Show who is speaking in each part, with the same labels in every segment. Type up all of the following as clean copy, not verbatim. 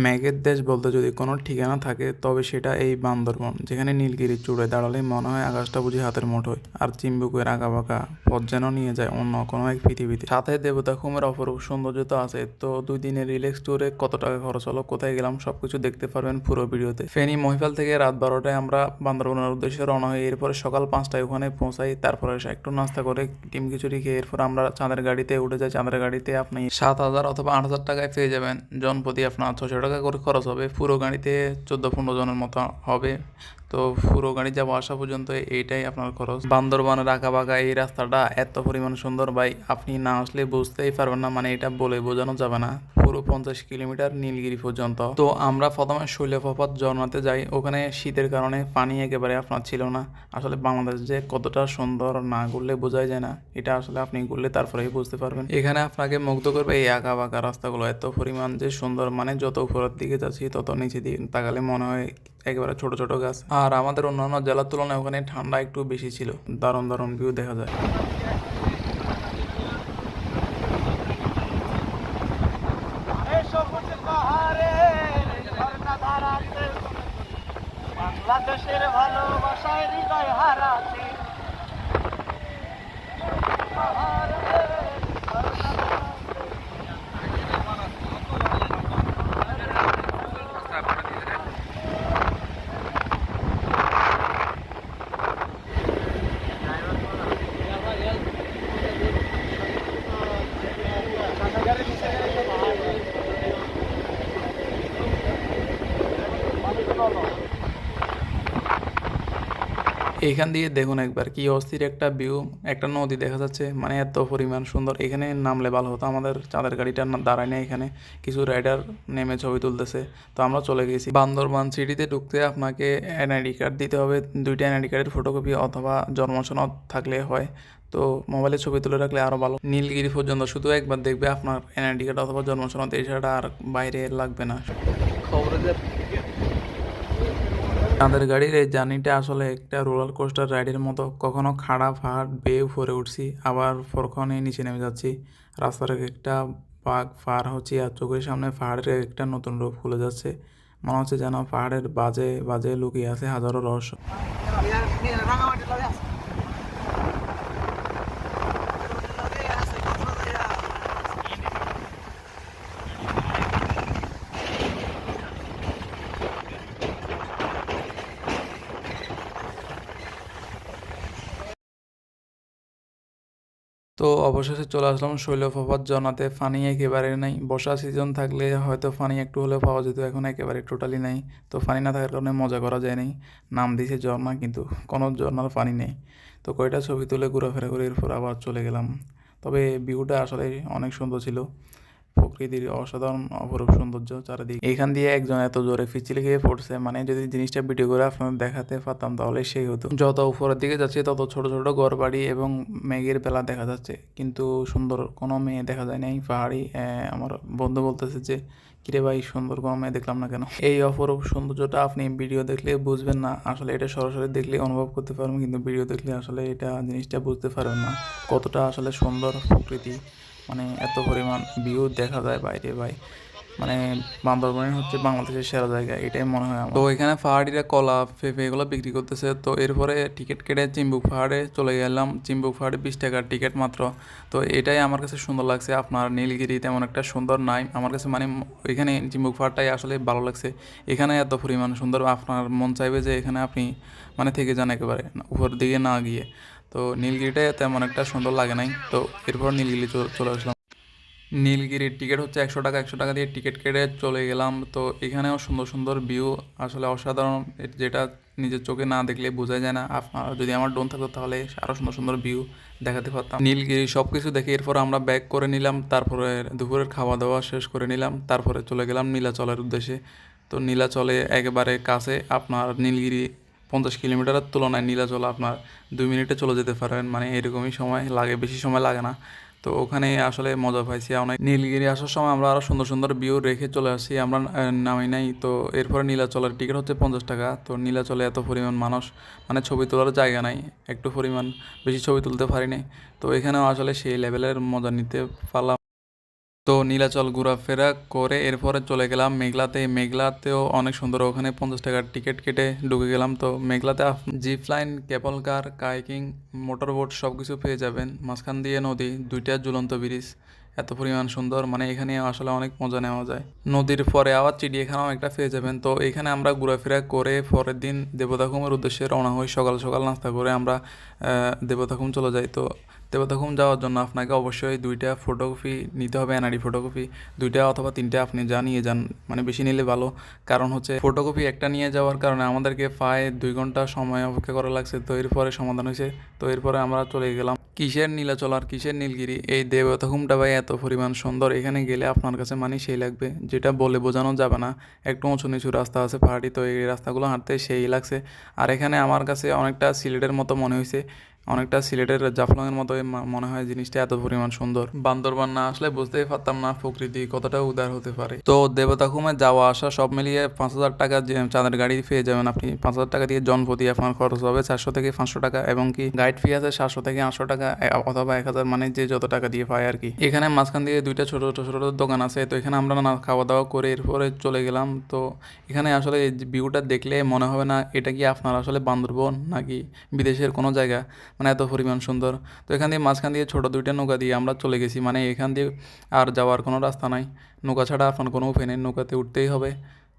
Speaker 1: মেঘের দেশ বলতে যদি কোনো ঠিকানা থাকে তবে সেটা এই বান্দরবন, যেখানে নীলগিরির চূড়ায় দাঁড়ালেই মনে হয় আকাশটা বুঝি হাতের মুঠোয়, আর চিম্বুকের আঁকাবাঁকা পথ যেন নিয়ে যায় অন্য কোনো এক পৃথিবীতে। সাথে দেবতা খুমের অপরূপ সৌন্দর্য তো আছে। তো 2 দিনের রিল্যাক্স ট্যুরে কত টাকা খরচ হলো, কোথায় গেলাম, সবকিছু দেখতে পারবেন পুরো ভিডিওতে। ফেনী মহিফাল থেকে রাত 12টায় আমরা বান্দরবনের উদ্দেশ্যে রওনা হই। এরপরে সকাল 5টায় ওখানে পৌঁছাই। তারপরে একটু নাস্তা করে ডিম খিচুড়ি খেয়ে এরপর আমরা চাঁদের গাড়িতে উঠে যাই। চাঁদের গাড়িতে আপনি 7,000 অথবা 8,000 টাকায় পেয়ে যাবেন। জনপ্রতি আপনার 600 টাকা করে খরচ হবে। পুরো গাড়িতে 14-15 জনের মতো হবে। তো পুরো গাড়ি যাওয়া আসা পর্যন্ত এইটাই আপনার খরচ। বান্দরবানের আঁকাবাঁকা এই রাস্তাটা এত পরিমাণ সুন্দর ভাই, আপনি না আসলে বুঝতেই পারবেন না, মানে এটা বলে বোঝানো যাবে না। পুরো 50 কিলোমিটার নীলগিরি পর্যন্ত। তো আমরা প্রথমে শৈলপ্রপাত ঝর্ণাতে যাই। ওখানে শীতের কারণে পানি একেবারে আপনার ছিল না। আসলে বাংলাদেশ যে কতটা সুন্দর না ঘুরলে বোঝাই যায় না, এটা আসলে আপনি ঘুরলে তারপরেই বুঝতে পারবেন। এখানে আপনাকে মুগ্ধ করবে এই আঁকাবাঁকা রাস্তাগুলো, এত পরিমাণ যে সুন্দর, মানে যত উপরের দিকে যাচ্ছি তত নিচে দিকে তাকালে মনে হয় একেবারে ছোট ছোট গাছ। আর আমাদের অন্যান্য জেলার তুলনায় ওখানে ঠান্ডা একটু বেশি ছিল। দারুণ দারুণ ভিউ দেখা যায়।
Speaker 2: বাংলাদেশের ভালোবাসায় হৃদয় হারাতে
Speaker 1: এখান দিয়ে দেখুন একবার কি অস্থির একটা ভিউ, একটা নদী দেখা যাচ্ছে, মানে এত পরিমাণ সুন্দর। এখানে নামলে ভালো হতো, আমাদের চাঁদের গাড়িটা দাঁড়ায় না এখানে। কিছু রাইডার নেমে ছবি তুলতেছে। তো আমরা চলে গেছি। বান্দরবান সিটিতে ঢুকতে আপনাকে এনআইডি কার্ড দিতে হবে। 2টা এনআইডি কার্ডের ফটোকপি অথবা জন্ম সনদ থাকলে হয়। তো মোবাইলে ছবি তুলে রাখলে আরও ভালো। নীলগিরি পর্যন্ত শুধু একবার দেখবে আপনার এনআইডি কার্ড অথবা জন্ম সনদ, এছাড়া আর বাইরে লাগবে না। চাঁদের গাড়ির এই জার্নিটা আসলে একটা রোলার কোস্টার রাইডের মতো। কখনো খাড়া পাহাড় বেয়ে উপরে উঠছি, আবার পরক্ষণে নিচে নেমে যাচ্ছি। রাস্তার একটা পাক পার হচ্ছি, আর চোখের সামনে পাহাড়ের একটা নতুন রূপ খুলে যাচ্ছে। মনে হচ্ছে যেন পাহাড়ের বাজে বাজে লুকিয়ে আছে হাজারো রহস্য। তো অবশেষে চলে আসলাম শৈলপ্রপাত ঝর্ণাতে। পানি একেবারে নাই। বর্ষা সিজন থাকলে হয়তো পানি একটু হলেও পাওয়া যেত, এখন একেবারে টোটালি নাই। তো পানি না থাকার কারণে মজা করা যায় নাই। নাম দিয়েছে ঝর্ণা, কিন্তু কোনো ঝর্ণার পানি নেই। তো কয়টা ছবি তুলে ঘোরাফেরা করে এরপর আবার চলে গেলাম। তবে ভিউটা আসলে অনেক সুন্দর ছিল। প্রকৃতির অসাধারণ অপরূপ সৌন্দর্য চারিদিকে। এখান দিয়ে একজন এত জোরে পিচ্ছিল খেয়ে পড়ছে, মানে যদি জিনিসটা ভিডিও করে আপনাদের দেখাতে পারতাম তাহলে সেই হতো। যত উপরের দিকে যাচ্ছে তত ছোট ছোট ঘর বাড়ি এবং মেঘের বেলা দেখা যাচ্ছে, কিন্তু সুন্দর কোনো মেয়ে দেখা যায় নাই। পাহাড়ি আমার বন্ধু বলতেছে যে কিরে ভাই, সুন্দর কোনো মেয়ে দেখলাম না কেন। এই অপরূপ সৌন্দর্যটা আপনি ভিডিও দেখলে বুঝবেন না, আসলে এটা সরাসরি দেখলে অনুভব করতে পারবেন, কিন্তু ভিডিও দেখলে আসলে এটা জিনিসটা বুঝতে পারবেন না কতটা আসলে সুন্দর প্রকৃতি। মানে এত পরিমাণ ভিউ দেখা যায় বাইরে ভাই, মানে বান্দরবান হচ্ছে বাংলাদেশের সেরা জায়গা, এটাই মনে হয় আমার। তো এখানে পাহাড়িরা কলা পেঁপে এগুলো বিক্রি করতেছে। তো এরপরে টিকিট কেটে চিম্বুক পাহাড়ে চলে গেলাম। চিম্বুক পাহাড়ে 20 টাকার টিকিট মাত্র। তো এটাই আমার কাছে সুন্দর লাগছে। আপনার নীলগিরি তেমন একটা সুন্দর নাই আমার কাছে, মানে এখানে চিম্বুক পাহাড়টাই আসলে ভালো লাগছে। এখানে এত পরিমাণ সুন্দর, আপনার মন চাইবে যে এখানে আপনি মানে থেকে যান একেবারে উপর দিকে না গিয়ে। তো নীলগিরিটা তেমন একটা সুন্দর লাগে নাই। তো এরপর নীলগিরি চলে আসলাম। নীলগিরির টিকিট হচ্ছে 100 টাকা। 100 টাকা দিয়ে টিকিট কেটে চলে গেলাম। তো এখানেও সুন্দর সুন্দর ভিউ, আসলে অসাধারণ, যেটা নিজের চোখে না দেখলে বোঝা যায় না। আপনার যদি আমার ড্রোন থাকতো তাহলে আরও সুন্দর সুন্দর ভিউ দেখাতে পারতাম। নীলগিরি সব কিছু দেখে এরপর আমরা ব্যাক করে নিলাম। তারপরে দুপুরের খাওয়া দাওয়া শেষ করে নিলাম। তারপরে চলে গেলাম নীলাচলের উদ্দেশ্যে। তো নীলাচলে একেবারে কাছে, আপনার নীলগিরি 50 কিলোমিটারের তুলনায় নীলাচল আপনার 2 মিনিটে চলে যেতে পারেন, মানে এরকমই সময় লাগে, বেশি সময় লাগে না। তো ওখানে আসলে মজা পাইছি অনেক। নীলগিরি আসার সময় আমরা আরও সুন্দর সুন্দর ভিউ রেখে চলে আসি, আমরা নামি নাই। তো এরপরে নীলাচলের টিকিট হচ্ছে 50 টাকা। তো নীলাচলে এত পরিমাণ মানুষ, মানে ছবি তোলার জায়গা নাই, একটু পরিমাণ বেশি ছবি তুলতে পারিনি। তো এখানেও আসলে সেই লেভেলের মজা নিতে পারলাম। তো নীলাচল ঘোরাফেরা করে এরপরে চলে গেলাম মেঘলাতে। মেঘলাতেও অনেক সুন্দর, ওখানে 50 টাকার টিকিট কেটে ঢুকে গেলাম। তো মেঘলাতে জিপ লাইন, কেবল কার, কাইকিং, মোটর বোট সব কিছু পেয়ে যাবেন। মাঝখান দিয়ে নদী, দুইটা ঝুলন্ত ব্রিজ, এত পরিমাণ সুন্দর, মানে এখানে আসলে অনেক মজা নেওয়া যায়। নদীর পরে আবার চিড়িয়াখানাও একটা পেয়ে যাবেন। তো এখানে আমরা ঘোরাফেরা করে পরের দিন দেবতাখুমের উদ্দেশ্যে রওনা হই। সকাল সকাল নাস্তা করে আমরা দেবতাখুম চলে যাই। তো দেবতাখুম যাওয়ার জন্য আপনাকে অবশ্যই 2টা ফটোকপি নিতে হবে, এনআইডি ফটোকপি 2টা অথবা 3টা আপনি যা নিয়ে যান, মানে বেশি নিলে ভালো। কারণ হচ্ছে ফটোকপি একটা নিয়ে যাওয়ার কারণে আমাদেরকে প্রায় 2 ঘন্টা সময় অপেক্ষা করা লাগছে। তো এরপরে সমাধান হয়েছে। তো এরপরে আমরা চলে গেলাম কিসের নীলাচল আর কিসের নীলগিরি। এই দেবতাখুমটা ভাই এত পরিমাণ সুন্দর, এখানে গেলে আপনার কাছে মানে সেই লাগবে, যেটা বলে বোঝানো যাবে না। একটু উঁচু নিচু রাস্তা আছে পাহাড়ি, তো এই রাস্তাগুলো হাঁটতে সেই লাগছে। আর এখানে আমার কাছে অনেকটা সিলেটের মতো মনে হয়েছে, অনেকটা সিলেটের জাফলংয়ের মতোই মনে হয় জিনিসটা, এত পরিমাণ সুন্দর। বান্দরবান না আসলে বুঝতেই পারতাম না প্রকৃতি কতটা উদার হতে পারে। তো দেবতাখুমে যাওয়া আসা সব মিলিয়ে 5,000 টাকা চাঁদের গাড়ি পেয়ে যাবেন আপনি। 5,000 টাকা দিয়ে জনপ্রতি আপনার খরচ হবে 400 থেকে 500 টাকা, এবং কি গাইড ফি আছে 700 থেকে 800 টাকা অথবা 1,000, মানে যে যত টাকা দিয়ে পায় আর কি। এখানে মাঝখান দিয়ে 2টা ছোট ছোট দোকান আছে। তো এখানে আমরা না খাওয়া দাওয়া করে এরপরে চলে গেলাম। তো এখানে আসলে এই ভিউটা দেখলে মনে হবে না এটা কি আপনার আসলে বান্দরবন নাকি বিদেশের কোনো জায়গা, মানে এত পরিমাণ সুন্দর। তো এখান দিয়ে মাঝখান দিয়ে ছোট 2টা নৌকা দিয়ে আমরা চলে গেছি, মানে এখান দিয়ে আর যাওয়ার কোনো রাস্তা নাই। নৌকা ছাড়া আপনার কোনো উপায় নেই, নৌকাতে উঠতেই হবে।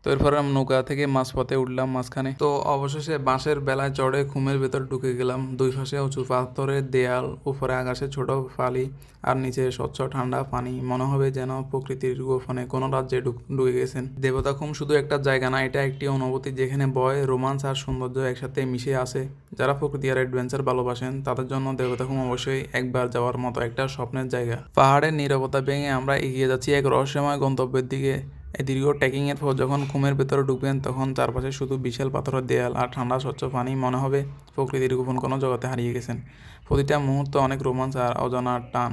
Speaker 1: তো এরপরে আমরা নৌকা থেকে মাঝপথে উঠলাম মাঝখানে। তো অবশেষে বাঁশের বেলায় চড়ে ঘুমের ভেতর ঢুকে গেলাম। 2 পাশে উঁচু পাথরের দেয়াল, উপরে আকাশে ছোট ফালি, আর নিচে স্বচ্ছ ঠান্ডা পানি। মনে হবে যেন প্রকৃতির গোপনে কোনো রাজ্যে ঢুকে গেছেন। দেবতাখুম শুধু একটা জায়গা না, এটা একটি অনুভূতি যেখানে ভয়, রোমাঞ্চ আর সৌন্দর্য একসাথে মিশে আছে। যারা প্রকৃতি আর অ্যাডভেঞ্চার ভালোবাসেন তাদের জন্য দেবতাখুম অবশ্যই একবার যাওয়ার মতো একটা স্বপ্নের জায়গা। পাহাড়ের নীরবতা ভেঙে আমরা এগিয়ে যাচ্ছি এক রহস্যময় গন্তব্যের দিকে। এই দীর্ঘ ট্রেকিংয়ের পর যখন ঘুমের ভেতরে ঢুকবেন তখন চারপাশে শুধু বিশাল পাথরের দেয়াল আর ঠান্ডা স্বচ্ছ পানি, মনে হবে প্রকৃতির গোপন কোনো জগতে হারিয়ে গেছেন। প্রতিটা মুহূর্ত অনেক রোমাঞ্চ আর অজানার টান।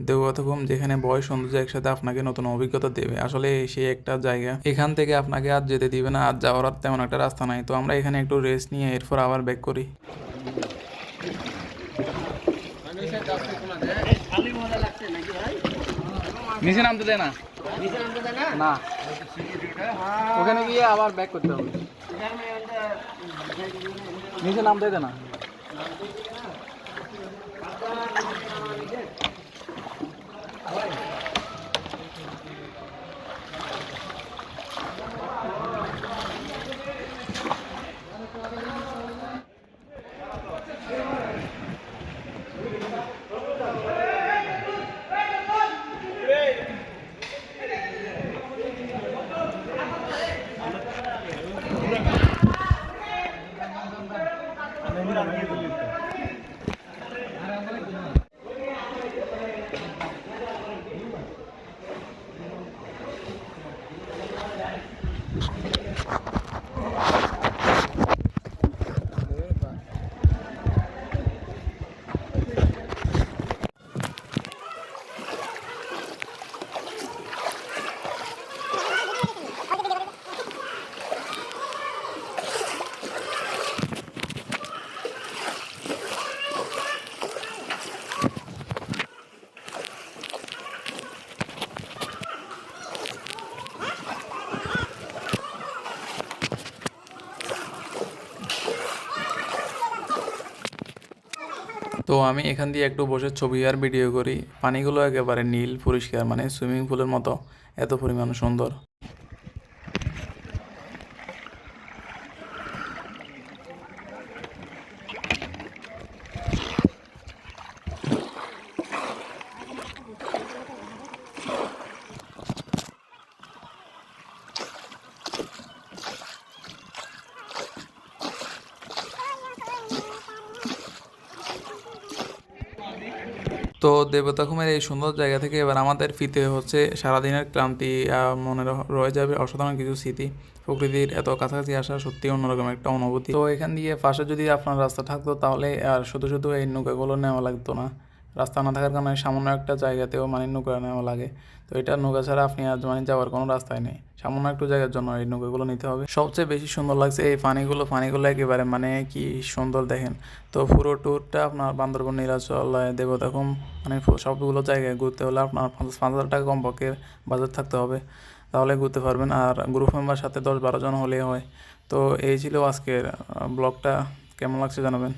Speaker 1: দেবতাখুম যেখানে বয়স সৌন্দর্য একসাথে আপনাকে নতুন অভিজ্ঞতা দেবে, আসলে সেই একটা জায়গা। এখান থেকে আপনাকে আর যেতে দিবে না, আর যাওয়ার আর তেমন একটা রাস্তা নাই। তো আমরা এখানে একটু রেস্ট নিয়ে এরপর আবার ব্যাক করি। নিচে নামতে দেয় না, না ওখানে গিয়ে আবার ব্যাক করতে হবে, নিচে নামতে দেয় না। তো আমি এখান দিয়ে একটু বসে ছবি আর ভিডিও করি। পানিগুলো একেবারে নীল পরিষ্কার, মানে সুইমিং পুলের মতো, এত পরিমাণ সুন্দর। তো দেবতাখুমের এই সুন্দর জায়গা থেকে এবার আমাদের ফিরতে হচ্ছে। সারাদিনের ক্লান্তি মনে রয়ে যাবে অসাধারণ কিছু স্মৃতি। প্রকৃতির এত কাছাকাছি আসা সত্যি অন্যরকম একটা অনুভূতি। তো এখান দিয়ে পাশে যদি আপনার রাস্তা থাকতো তাহলে আর শুধু শুধু এই নৌকাগুলো নেওয়া লাগতো না। রাস্তা না থাকার কারণে সামান্য একটা জায়গাতেও মানে নৌকা নেওয়া লাগে। তো এটা নৌকা ছাড়া আপনি আজ মানে যাওয়ার কোনো রাস্তাই নেই, সামান্য একটু জায়গার জন্য এই নৌকাগুলো নিতে হবে। সবচেয়ে বেশি সুন্দর লাগছে এই পানিগুলো একেবারে মানে কি সুন্দর দেখেন। তো পুরো ট্যুরটা আপনার বান্দরবন, নীলাচল, দেবতাখুম মানে সবগুলো জায়গায় ঘুরতে হলে আপনার 5,000 টাকা কমপক্ষে বাজেট থাকতে হবে, তাহলে ঘুরতে পারবেন। আর গ্রুপ মেম্বার সাথে 10-12 জন হলেই হয়। তো এই ছিল আজকের ব্লগটা, কেমন লাগছে জানাবেন।